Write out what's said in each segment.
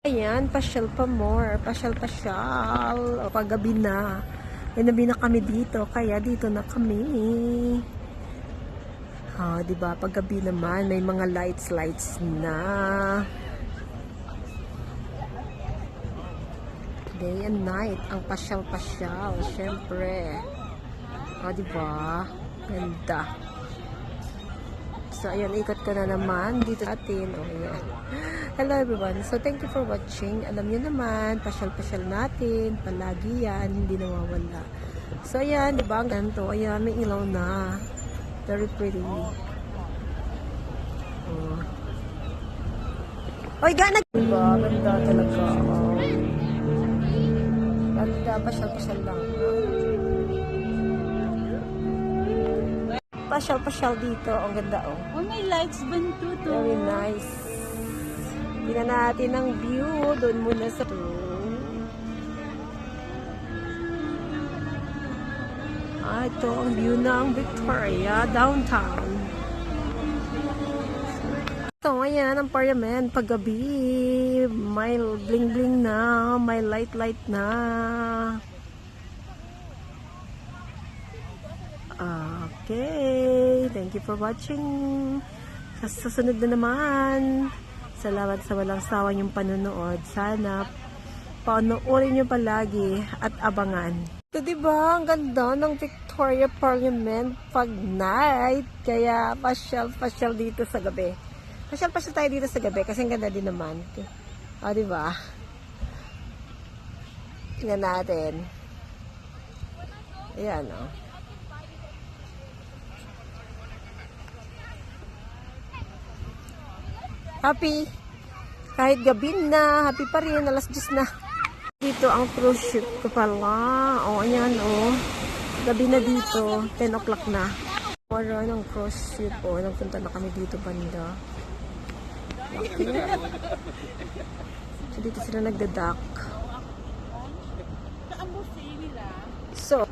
Ayan, pasyal pa more. Pasyal. O, paggabi na. Gabi na kami dito. Kaya dito na kami. Diba? Paggabi naman, may mga lights na. Day and night. Ang pasyal. Siyempre. Diba? Ganda. So, ayan, ikot ko na naman dito sa atin. Ayan. Hello everyone. So, thank you for watching. Alam niyo naman, pasyal natin. Palagi yan. Hindi nawawala. So, ayan, diba? Ang ganito. Ayan, may ilaw na. Very pretty. Oy, gana! Diba? Ganda talaga. Ganda. Pasyal lang. Pasyal dito. Ang ganda, oh. Oh, may lights bantu to. Very nice. Tingnan natin ang view. Doon muna sa ito ang view ng Victoria downtown. So, ayan ang Parliament. Paggabi, may bling na, may light na. Okay. Thank you for watching. Sa susunod na naman. Salamat sa walang sawa yung panonood. Sana panoorin nyo palagi at abangan. So, diba? Ang ganda ng Victoria Parliament pag night. Kaya pasyal dito sa gabi. Pasyal tayo dito sa gabi kasi ang ganda din naman. Diba? Tingnan natin. Ayan, Happy. Kahit gabi na, happy pa rin. Alas 10 na. Dito ang cruise ship ko pala. Ayan, gabi na dito. 10 o'clock na. Para ng cruise ship, nagpunta na kami dito banda. Okay. So, dito sila nagdadak. So,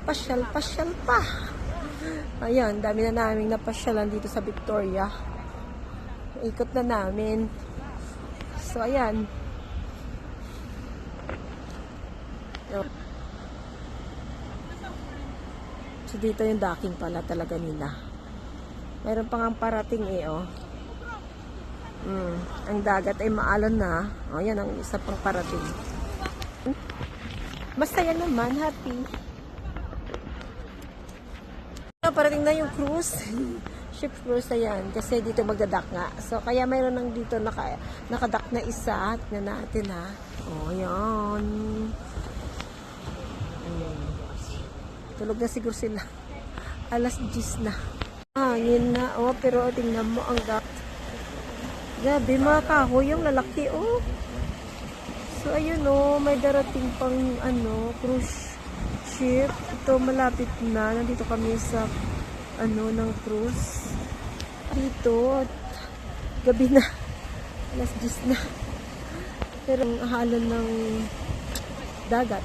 pasyal pa. Ayan, dami na naming napasyalan dito sa Victoria. Ikot na namin. So, ayan. So, dito yung docking pala talaga nila. Mayroon pang ang parating ang dagat ay maalon na. Yan ang isa pang parating. Masaya naman, happy. Parating na yung cruise. Ship cruise na yan. Kasi dito magdadak nga. So, kaya mayroon nang dito nakadak na isa. Tignan natin, ha. Yan. Tulog na siguro sila. Alas 10 na. Hangin na. Pero tingnan mo ang gabi mga kahoy yung lalaki, So, ayun, may darating pang, cruise ship. Ito, malapit na. Nandito kami sa, ng cruise. Dito, gabi na. Alas 10 na. Pero ang halon ng dagat.